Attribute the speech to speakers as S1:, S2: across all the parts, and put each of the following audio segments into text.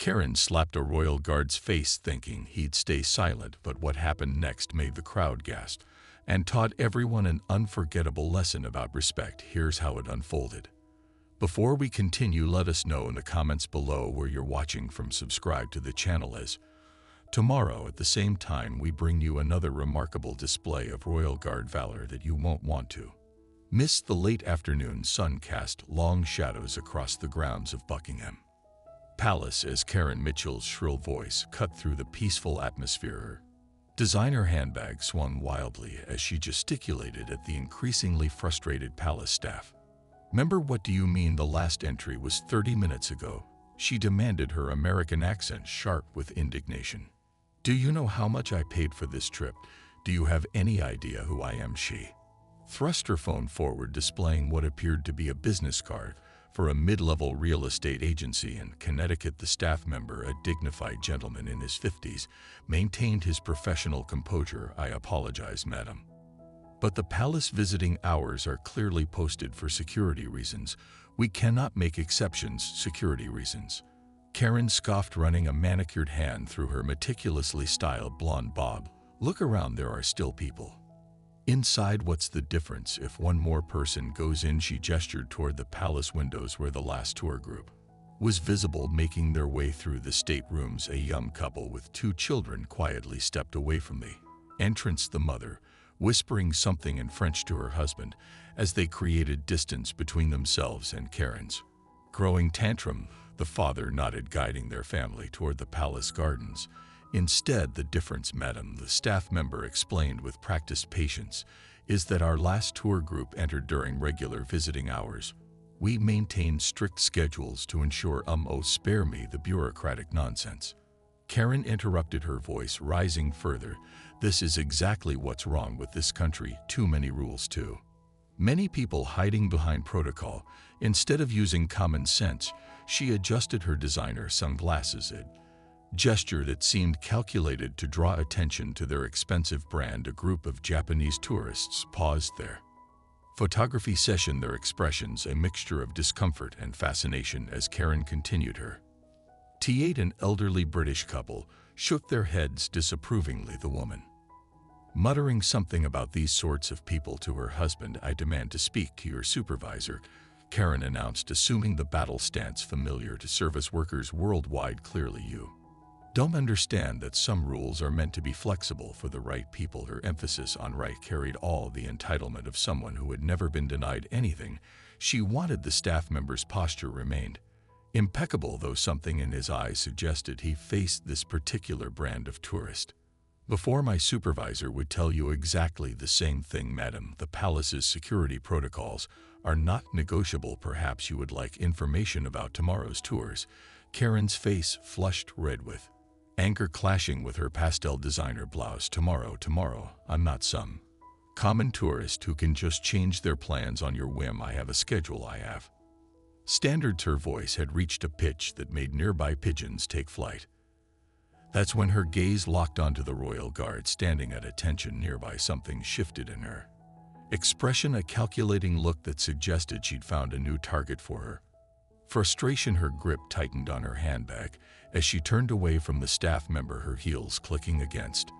S1: Karen slapped a royal guard's face thinking he'd stay silent, but what happened next made the crowd gasp and taught everyone an unforgettable lesson about respect. Here's how it unfolded. Before we continue, let us know in the comments below where you're watching from. Subscribe to the channel as tomorrow at the same time we bring you another remarkable display of royal guard valor that you won't want to miss. The late afternoon sun cast long shadows across the grounds of Buckingham Palace as Karen Mitchell's shrill voice cut through the peaceful atmosphere. Her designer handbag swung wildly as she gesticulated at the increasingly frustrated palace staff. "Member, what do you mean the last entry was 30 minutes ago?" she demanded, her American accent sharp with indignation. "Do you know how much I paid for this trip? Do you have any idea who I am?" She thrust her phone forward, displaying what appeared to be a business card for a mid-level real estate agency in Connecticut. The staff member, a dignified gentleman in his 50s, maintained his professional composure. "I apologize, madam, but the palace visiting hours are clearly posted for security reasons. We cannot make exceptions." "Security reasons?" Karen scoffed, running a manicured hand through her meticulously styled blonde bob. "Look around, there are still people inside. What's the difference if one more person goes in?" She gestured toward the palace windows where the last tour group was visible, making their way through the staterooms. A young couple with 2 children quietly stepped away from the entrance, the mother whispering something in French to her husband as they created distance between themselves and Karen's growing tantrum. The father nodded, guiding their family toward the palace gardens. "Instead, the difference, madam," the staff member explained with practiced patience, "is that our last tour group entered during regular visiting hours. We maintain strict schedules to ensure oh, spare me the bureaucratic nonsense." Karen interrupted, her voice rising further. "This is exactly what's wrong with this country. Too many rules, too many people hiding behind protocol. Instead of using common sense." She adjusted her designer sunglasses, a gesture that seemed calculated to draw attention to their expensive brand. A group of Japanese tourists paused their photography session, their expressions a mixture of discomfort and fascination as Karen continued her tirade. An elderly British couple shook their heads disapprovingly, the woman muttering something about these sorts of people to her husband. "I demand to speak to your supervisor," Karen announced, assuming the battle stance familiar to service workers worldwide. "Clearly you don't understand that some rules are meant to be flexible for the right people." Her emphasis on right carried all the entitlement of someone who had never been denied anything she wanted. The staff member's posture remained impeccable, though something in his eyes suggested he faced this particular brand of tourist. "Before my supervisor would tell you exactly the same thing, madam. The palace's security protocols are not negotiable. Perhaps you would like information about tomorrow's tours." Karen's face flushed red with anger, clashing with her pastel designer blouse. Tomorrow, I'm not some common tourist who can just change their plans on your whim. I have a schedule. I have standards." Her voice had reached a pitch that made nearby pigeons take flight. That's when her gaze locked onto the royal guard standing at attention nearby. Something shifted in her expression, a calculating look that suggested she'd found a new target for her. Frustration, her grip tightened on her handbag as she turned away from the staff member, her heels clicking against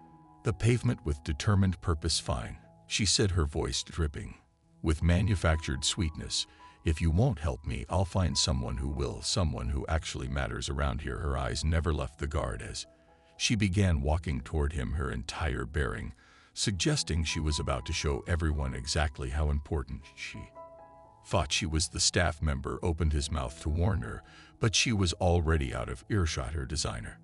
S1: the pavement with determined purpose. "Fine," she said, her voice dripping with manufactured sweetness. "If you won't help me, I'll find someone who will, someone who actually matters around here." Her eyes never left the guard as she began walking toward him, her entire bearing suggesting she was about to show everyone exactly how important she thought she was. The staff member opened his mouth to warn her, but she was already out of earshot, her designer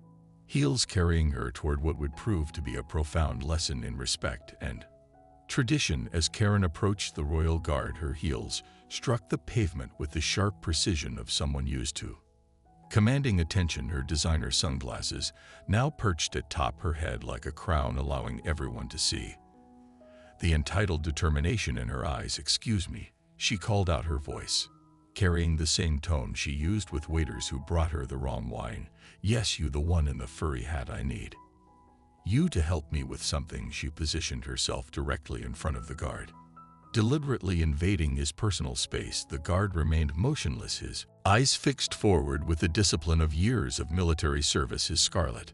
S1: heels carrying her toward what would prove to be a profound lesson in respect and tradition. As Karen approached the royal guard, her heels struck the pavement with the sharp precision of someone used to commanding attention. Her designer sunglasses now perched atop her head like a crown, allowing everyone to see the entitled determination in her eyes. "Excuse me," she called out, her voice carrying the same tone she used with waiters who brought her the wrong wine. "Yes, you, the one in the furry hat. I need you to help me with something." She positioned herself directly in front of the guard, Deliberately invading his personal space, the guard remained motionless, his eyes fixed forward with the discipline of years of military service. His scarlet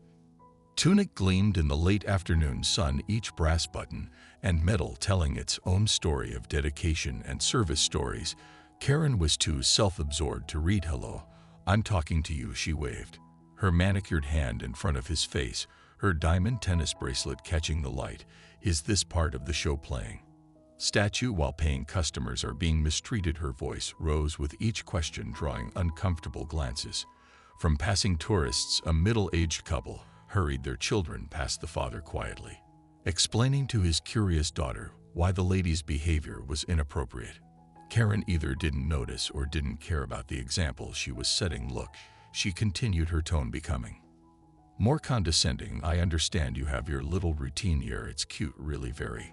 S1: tunic gleamed in the late afternoon sun, each brass button and medal telling its own story of dedication and service stories. Karen was too self-absorbed to read. "Hello, I'm talking to you," she waved, her manicured hand in front of his face, her diamond tennis bracelet catching the light. "Is this part of the show playing statue while paying customers are being mistreated?" Her voice rose with each question, drawing uncomfortable glances from passing tourists. A middle-aged couple hurried their children past the father, quietly explaining to his curious daughter why the lady's behavior was inappropriate. Karen either didn't notice or didn't care about the example she was setting. "Look," she continued, her tone becoming more condescending, "I understand you have your little routine here. It's cute, really very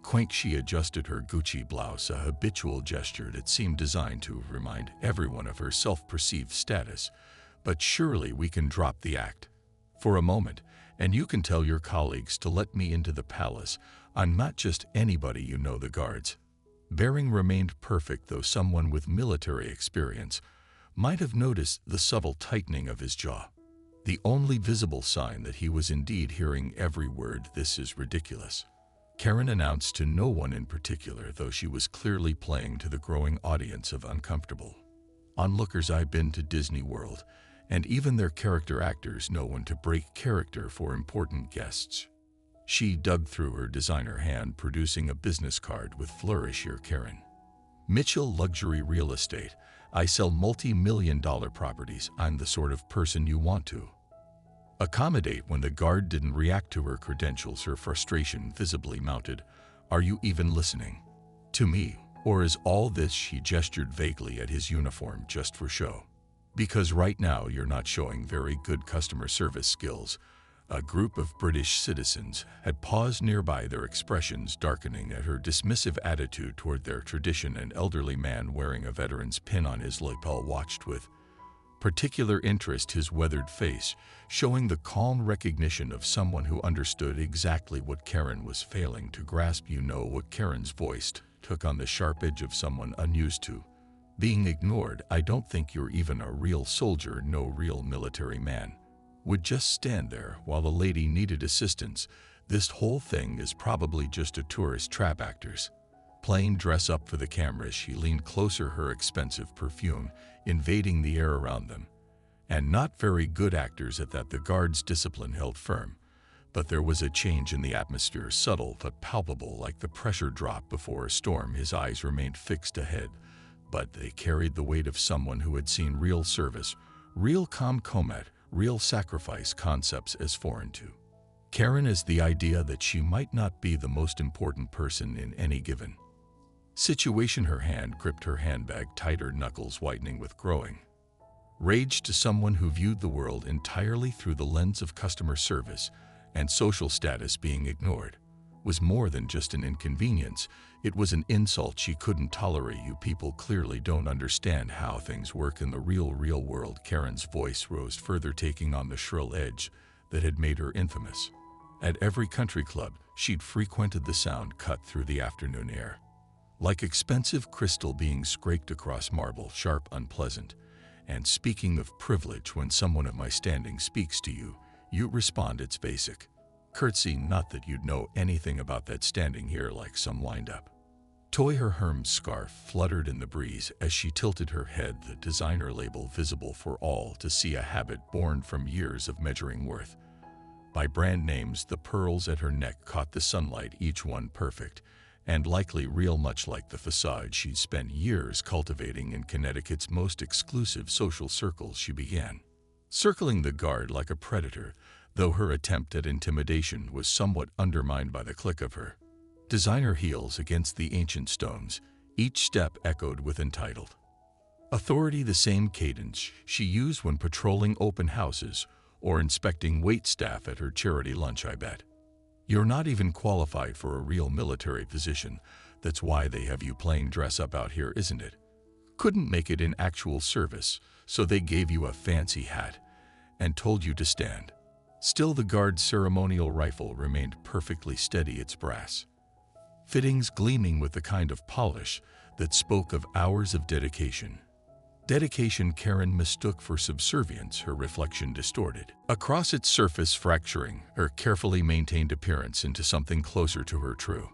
S1: quaint." She adjusted her Gucci blouse, a habitual gesture that seemed designed to remind everyone of her self-perceived status. "But surely we can drop the act for a moment, and you can tell your colleagues to let me into the palace. I'm not just anybody, you know." The guard's bearing remained perfect, though someone with military experience might have noticed the subtle tightening of his jaw, the only visible sign that he was indeed hearing every word. "This is ridiculous," Karen announced to no one in particular, though she was clearly playing to the growing audience of uncomfortable onlookers. "I've been to Disney World, and even their character actors know when to break character for important guests." She dug through her designer hand, producing a business card with flourish. "Here, Karen Mitchell, Luxury Real Estate. I sell multi-million-dollar properties. I'm the sort of person you want to accommodate." When the guard didn't react to her credentials, her frustration visibly mounted. "Are you even listening to me? Or is all this," she gestured vaguely at his uniform, "just for show? Because right now you're not showing very good customer service skills." A group of British citizens had paused nearby, their expressions darkening at her dismissive attitude toward their tradition. An elderly man wearing a veteran's pin on his lapel watched with particular interest, his weathered face showing the calm recognition of someone who understood exactly what Karen was failing to grasp. "You know what?" Karen's voice took on the sharp edge of someone unused to being ignored. "I don't think you're even a real soldier. No real military man would just stand there while the lady needed assistance. This whole thing is probably just a tourist trap, actors playing dress up for the cameras." She leaned closer, her expensive perfume invading the air around them. "And not very good actors at that." The guard's discipline held firm, but there was a change in the atmosphere, subtle but palpable, like the pressure drop before a storm. His eyes remained fixed ahead, but they carried the weight of someone who had seen real service, real combat, real sacrifice, concepts as foreign to Karen as the idea that she might not be the most important person in any given situation. Her hand gripped her handbag tighter, knuckles whitening with growing rage. To someone who viewed the world entirely through the lens of customer service and social status, being ignored was more than just an inconvenience. It was an insult she couldn't tolerate. "You people clearly don't understand how things work in the real world." Karen's voice rose further, taking on the shrill edge that had made her infamous. At every country club she'd frequented, the sound cut through the afternoon air like expensive crystal being scraped across marble, sharp, unpleasant. "And speaking of privilege, when someone of my standing speaks to you, you respond. It's basic courtesy. Not that you'd know anything about that, standing here like some wind-up toy." Her hermed scarf fluttered in the breeze as she tilted her head, the designer label visible for all to see, a habit born from years of measuring worth by brand names. The pearls at her neck caught the sunlight, each one perfect and likely real, much like the facade she'd spent years cultivating in Connecticut's most exclusive social circles. She began circling the guard like a predator, though her attempt at intimidation was somewhat undermined by the click of her designer heels against the ancient stones. Each step echoed with entitled authority, the same cadence she used when patrolling open houses or inspecting waitstaff at her charity lunch. "I bet you're not even qualified for a real military position. That's why they have you playing dress up out here, isn't it? Couldn't make it in actual service, so they gave you a fancy hat and told you to stand still." The guard's ceremonial rifle remained perfectly steady, its brass fittings gleaming with the kind of polish that spoke of hours of dedication. Dedication Karen mistook for subservience, her reflection distorted. Across its surface fracturing her carefully maintained appearance into something closer to her true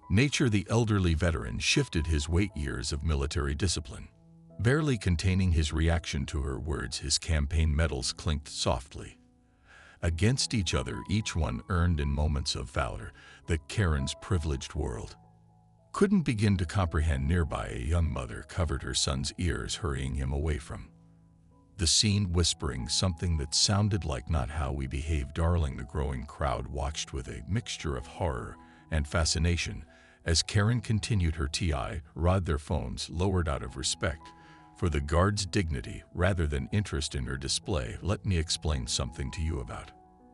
S1: nature. The elderly veteran shifted his weight years of military discipline. Barely containing his reaction to her words, his campaign medals clinked softly against each other, each one earned in moments of valor that Karen's privileged world couldn't begin to comprehend. Nearby, a young mother covered her son's ears, hurrying him away from the scene, whispering something that sounded like "not how we behave, darling." The growing crowd watched with a mixture of horror and fascination as Karen continued her TI, rod, their phones lowered out of respect for the guard's dignity rather than interest in her display. "Let me explain something to you about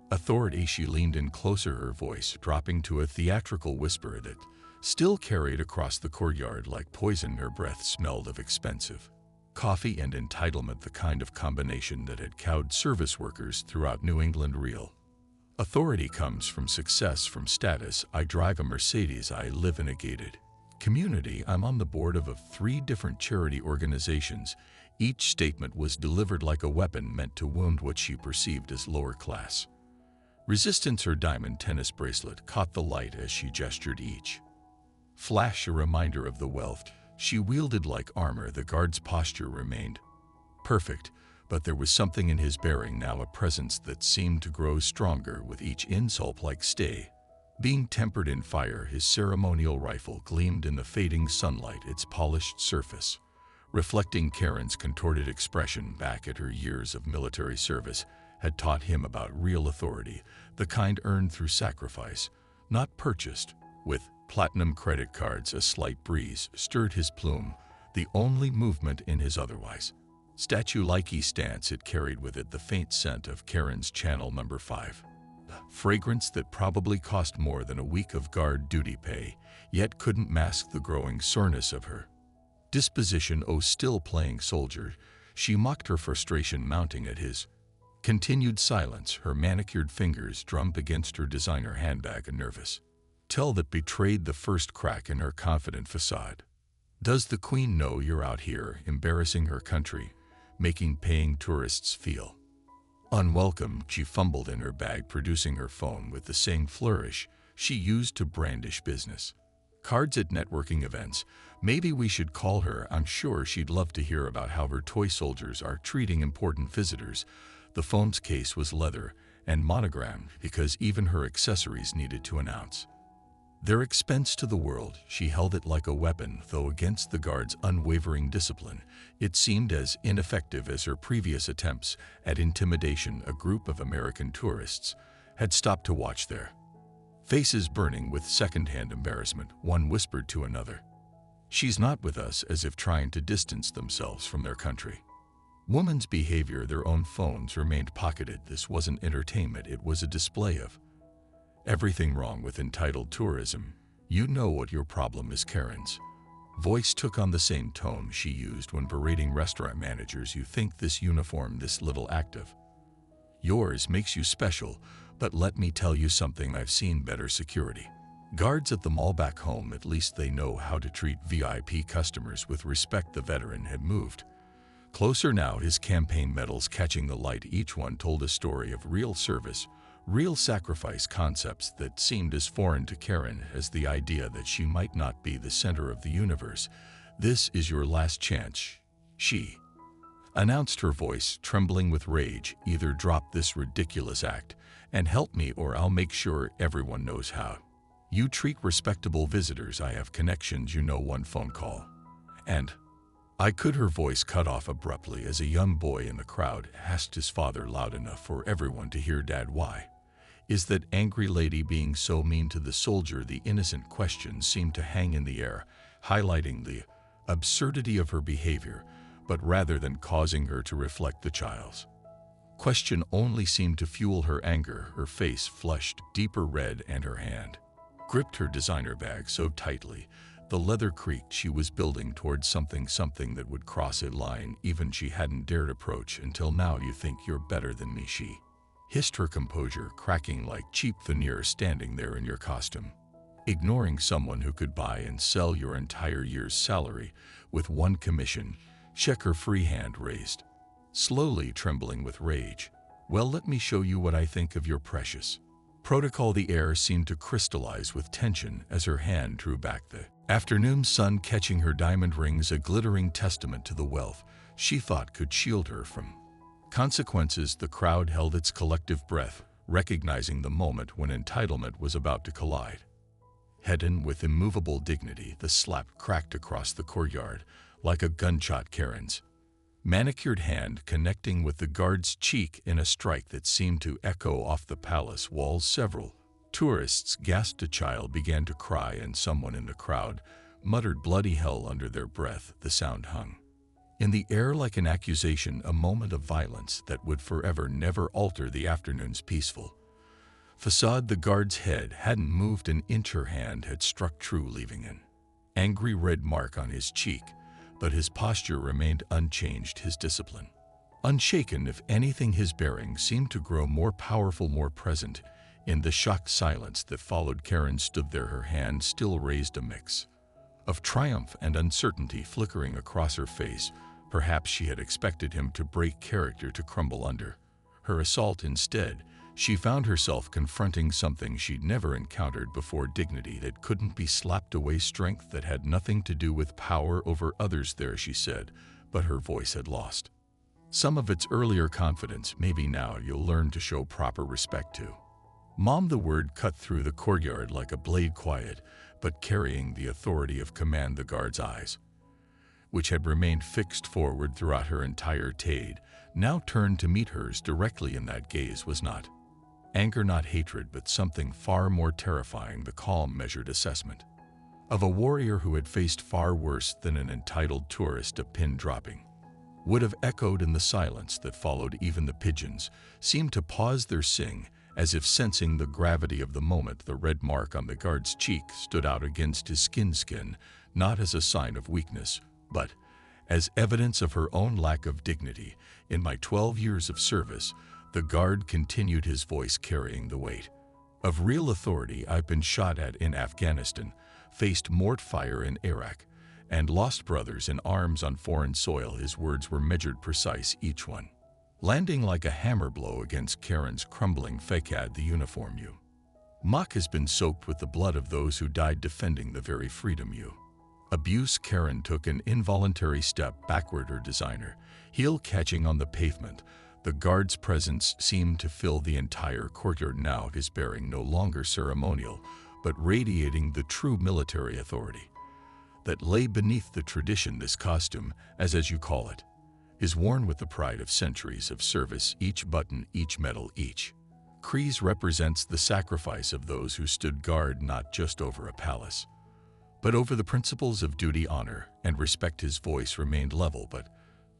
S1: authority." She leaned in closer, her voice dropping to a theatrical whisper that still carried across the courtyard like poison. Her breath smelled of expensive coffee and entitlement, the kind of combination that had cowed service workers throughout New England. Real authority comes from success, from status. I drive a Mercedes. I live in a gated community. I'm on the board of 3 different charity organizations. Each statement was delivered like a weapon meant to wound what she perceived as lower class resistance. Her diamond tennis bracelet caught the light as she gestured, each flash a reminder of the wealth she wielded like armor. The guard's posture remained perfect, but there was something in his bearing now, a presence that seemed to grow stronger with each insult, like stay being tempered in fire. His ceremonial rifle gleamed in the fading sunlight, its polished surface reflecting Karen's contorted expression. Back at her years of military service had taught him about real authority, the kind earned through sacrifice, not purchased with platinum credit cards. A slight breeze stirred his plume, the only movement in his otherwise statue-like stance. It carried with it the faint scent of Karen's Channel No. 5. Fragrance that probably cost more than a week of guard duty pay, yet couldn't mask the growing soreness of her disposition. "Oh, still playing soldier?" She mocked, her frustration mounting at his continued silence. Her manicured fingers drummed against her designer handbag, a nervous tell that betrayed the first crack in her confident facade. "Does the Queen know you're out here embarrassing her country, making paying tourists feel unwelcome?" She fumbled in her bag, producing her phone with the same flourish she used to brandish business cards at networking events. "Maybe we should call her. I'm sure she'd love to hear about how her toy soldiers are treating important visitors." The phone's case was leather and monogrammed because even her accessories needed to announce their expense to the world. She held it like a weapon, though against the guard's unwavering discipline, it seemed as ineffective as her previous attempts at intimidation. A group of American tourists had stopped to watch, their faces burning with secondhand embarrassment. One whispered to another, "She's not with us," as if trying to distance themselves from their country. Woman's behavior. Their own phones remained pocketed. This wasn't entertainment, it was a display of everything wrong with entitled tourism. "You know what your problem is." Karen's voice took on the same tone she used when berating restaurant managers. "You think this uniform, this little act of yours, makes you special, but let me tell you something. I've seen better security guards at the mall back home. At least they know how to treat VIP customers with respect." The veteran had moved closer now, his campaign medals catching the light. Each one told a story of real service, real sacrifice, concepts that seemed as foreign to Karen as the idea that she might not be the center of the universe. "This is your last chance," she announced, her voice trembling with rage. "Either drop this ridiculous act and help me, or I'll make sure everyone knows how you treat respectable visitors. I have connections, you know, one phone call and I could." Her voice cut off abruptly as a young boy in the crowd asked his father loud enough for everyone to hear, "Dad, why is that angry lady being so mean to the soldier?" The innocent question seemed to hang in the air, highlighting the absurdity of her behavior, but rather than causing her to reflect, the child's question only seemed to fuel her anger. Her face flushed deeper red and her hand gripped her designer bag so tightly the leather creaked. She was building towards something that would cross a line even she hadn't dared approach until now. "You think you're better than me," she hissed, her composure cracking like cheap veneer. "Standing there in your costume, Ignoring someone who could buy and sell your entire year's salary with one commission, check her free hand raised. Slowly trembling with rage. Well, let me show you what I think of your precious. Protocol. The air seemed to crystallize with tension as her hand drew back, the afternoon sun catching her diamond rings, a glittering testament to the wealth she thought could shield her from consequences. The crowd held its collective breath, recognizing the moment when entitlement was about to collide. Hidden with immovable dignity, the slap cracked across the courtyard like a gunshot. Karen's manicured hand connecting with the guard's cheek in a strike that seemed to echo off the palace walls. Several tourists gasped. A child began to cry, and someone in the crowd muttered bloody hell under their breath. The sound hung in the air like an accusation, a moment of violence that would forever never alter the afternoon's peaceful facade. The guard's head hadn't moved an inch. Her hand had struck true, leaving an angry red mark on his cheek, but his posture remained unchanged, his discipline unshaken. If anything, his bearing seemed to grow more powerful, more present. In the shocked silence that followed, Karen stood there, her hand still raised, a mix of triumph and uncertainty flickering across her face. Perhaps she had expected him to break character, to crumble under her assault. Instead, she found herself confronting something she'd never encountered before: dignity that couldn't be slapped away, strength that had nothing to do with power over others. There, she said, but her voice had lost some of its earlier confidence. Maybe now you'll learn to show proper respect to Mom. The word cut through the courtyard like a blade, quiet but carrying the authority of command. The guard's eyes, which had remained fixed forward throughout her entire tade, now turned to meet hers directly. In that gaze was not anger, not hatred, but something far more terrifying: the calm, measured assessment of a warrior who had faced far worse than an entitled tourist. A pin dropping would have echoed in the silence that followed. Even the pigeons seemed to pause their sing, as if sensing the gravity of the moment. The red mark on the guard's cheek stood out against his skin, not as a sign of weakness, but as evidence of her own lack of dignity. In my 12 years of service, the guard continued, his voice carrying the weight of real authority, I've been shot at in Afghanistan, faced mortar fire in Iraq, and lost brothers in arms on foreign soil. His words were measured, precise, each one landing like a hammer blow against Karen's crumbling facade. The uniform you mock has been soaked with the blood of those who died defending the very freedom you abuse. Karen took an involuntary step backward, her designer heel catching on the pavement. The guard's presence seemed to fill the entire courtyard now, his bearing no longer ceremonial, but radiating the true military authority that lay beneath the tradition. This costume, as you call it, is worn with the pride of centuries of service. Each button, each medal, each crease represents the sacrifice of those who stood guard not just over a palace, but over the principles of duty, honor, and respect. His voice remained level, but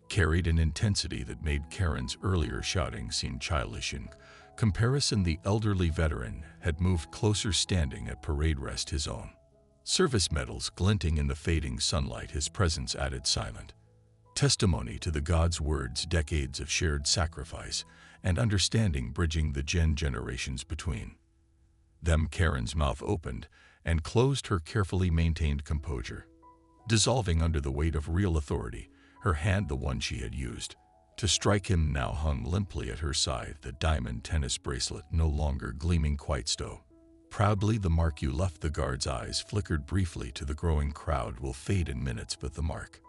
S1: carried an intensity that made Karen's earlier shouting seem childish in comparison. The elderly veteran had moved closer, standing at parade rest, his own service medals glinting in the fading sunlight. His presence added silent testimony to the god's words, decades of shared sacrifice and understanding bridging the generations between them. Karen's mouth opened and closed, her carefully maintained composure dissolving under the weight of real authority. Her hand, the one she had used to strike him, now hung limply at her side, the diamond tennis bracelet no longer gleaming quite so proudly. The mark you left. The guard's eyes flickered briefly to the growing crowd. Will fade in minutes, but the mark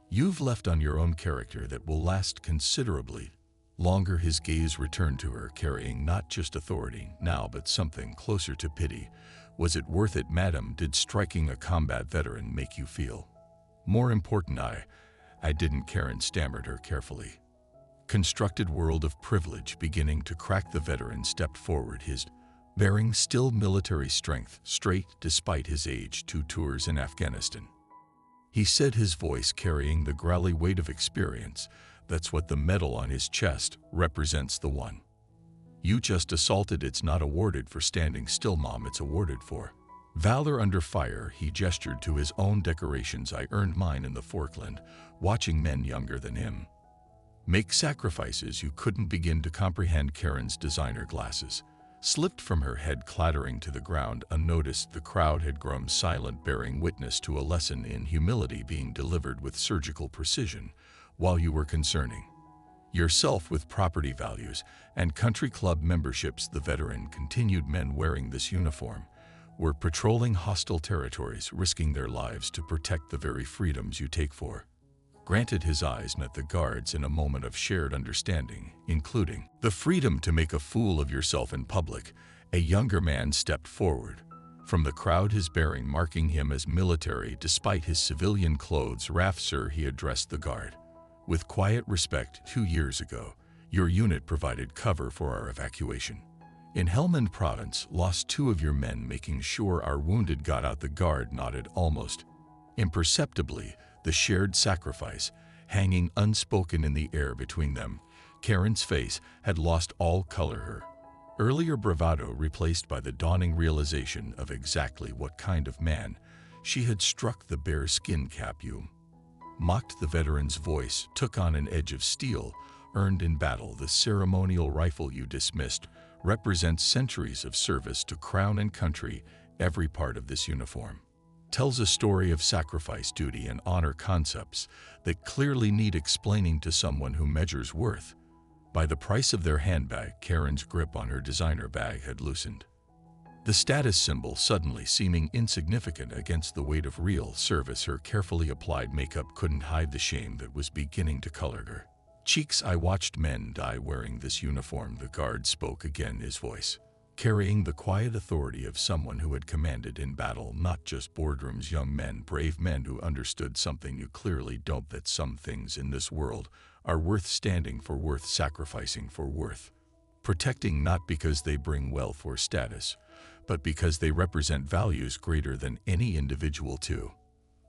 S1: you've left on your own character, that will last considerably longer. His gaze returned to her, carrying not just authority now, but something closer to pity. Was it worth it, madam? Did striking a combat veteran make you feel more important? I didn't. Karen stammered, her carefully constructed world of privilege beginning to crack. The veteran stepped forward, his bearing still military strength, straight despite his age, 2 tours in Afghanistan. He said, his voice carrying the growly weight of experience. That's what the medal on his chest represents, the one you just assaulted. It's not awarded for standing still, Mom, it's awarded for valor under fire. He gestured to his own decorations. I earned mine in the Falkland, watching men younger than him make sacrifices you couldn't begin to comprehend. Karen's designer glasses slipped from her head, clattering to the ground unnoticed. The crowd had grown silent, bearing witness to a lesson in humility being delivered with surgical precision, while you were concerning yourself with property values and country club memberships. The veteran continued. Men wearing this uniform were patrolling hostile territories, risking their lives to protect the very freedoms you take for granted. His eyes met the guards in a moment of shared understanding, including the freedom to make a fool of yourself in public. A younger man stepped forward from the crowd, his bearing marking him as military despite his civilian clothes. "Raf, sir," he addressed the guard with quiet respect. "2 years ago, your unit provided cover for our evacuation in Helmand Province, lost 2 of your men making sure our wounded got out." The guard nodded almost imperceptibly, the shared sacrifice hanging unspoken in the air between them. Karen's face had lost all color, her earlier bravado replaced by the dawning realization of exactly what kind of man she had struck. "The bear skin cap you mocked." The veteran's voice took on an edge of steel, "earned in battle. The ceremonial rifle you dismissed represents centuries of service to crown and country. Every part of this uniform tells a story of sacrifice, duty, and honor, concepts that clearly need explaining to someone who measures worth by the price of their handbag." Karen's grip on her designer bag had loosened, the status symbol suddenly seeming insignificant against the weight of real service. Her carefully applied makeup couldn't hide the shame that was beginning to color her cheeks. "I watched men die wearing this uniform." The guard spoke again, his voice carrying the quiet authority of someone who had commanded in battle, not just boardrooms. "Young men, brave men who understood something you clearly don't, that some things in this world are worth standing for, worth sacrificing for, worth protecting, not because they bring wealth or status, but because they represent values greater than any individual too."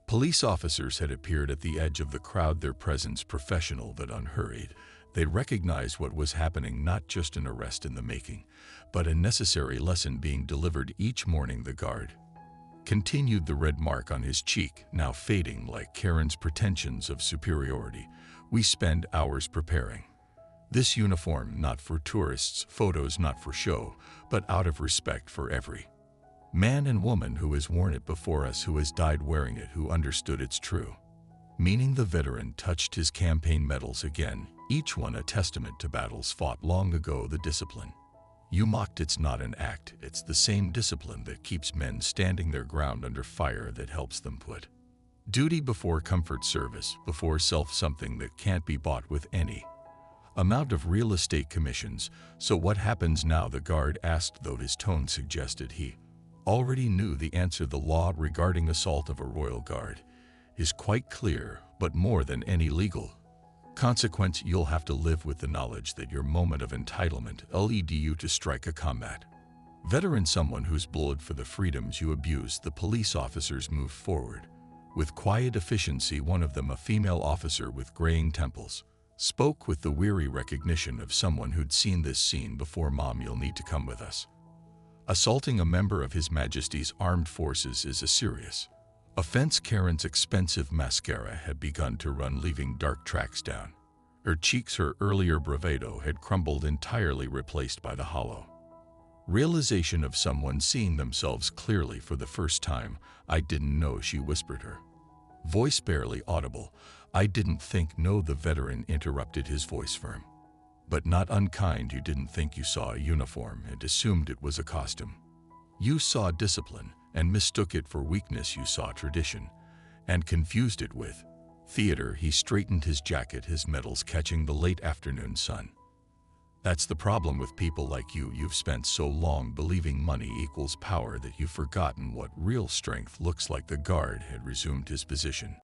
S1: Police officers had appeared at the edge of the crowd, their presence professional but unhurried. They recognized what was happening, not just an arrest in the making, but a necessary lesson being delivered each morning. The guard continued, the red mark on his cheek now fading like Karen's pretensions of superiority. "We spend hours preparing this uniform, not for tourists' photos, not for show, but out of respect for every man and woman who has worn it before us, who has died wearing it, who understood its true meaning." The veteran touched his campaign medals again, each one a testament to battles fought long ago. "The discipline you mocked, it's not an act, it's the same discipline that keeps men standing their ground under fire, that helps them put duty before comfort, service before self, something that can't be bought with any amount of real estate commissions." "So what happens now?" the guard asked, though his tone suggested he already knew the answer. "The law regarding assault of a royal guard is quite clear, but more than any legal consequence, you'll have to live with the knowledge that your moment of entitlement led you to strike a combat veteran, someone who's bled for the freedoms you abused." The police officers moved forward with quiet efficiency. One of them, a female officer with graying temples, spoke with the weary recognition of someone who'd seen this scene before. "Mom, you'll need to come with us. Assaulting a member of His Majesty's Armed Forces is a serious offense." Karen's expensive mascara had begun to run, leaving dark tracks down her cheeks. Her earlier bravado had crumbled entirely, replaced by the hollow realization of someone seeing themselves clearly for the first time. "I didn't know," she whispered, her voice barely audible. "I didn't think." "No," the veteran interrupted, his voice firm but not unkind. "You didn't think. You saw a uniform and assumed it was a costume. You saw discipline and mistook it for weakness. You saw tradition and confused it with theater." He straightened his jacket, his medals catching the late afternoon sun. "That's the problem with people like you. You've spent so long believing money equals power that you've forgotten what real strength looks like." The guard had resumed his position,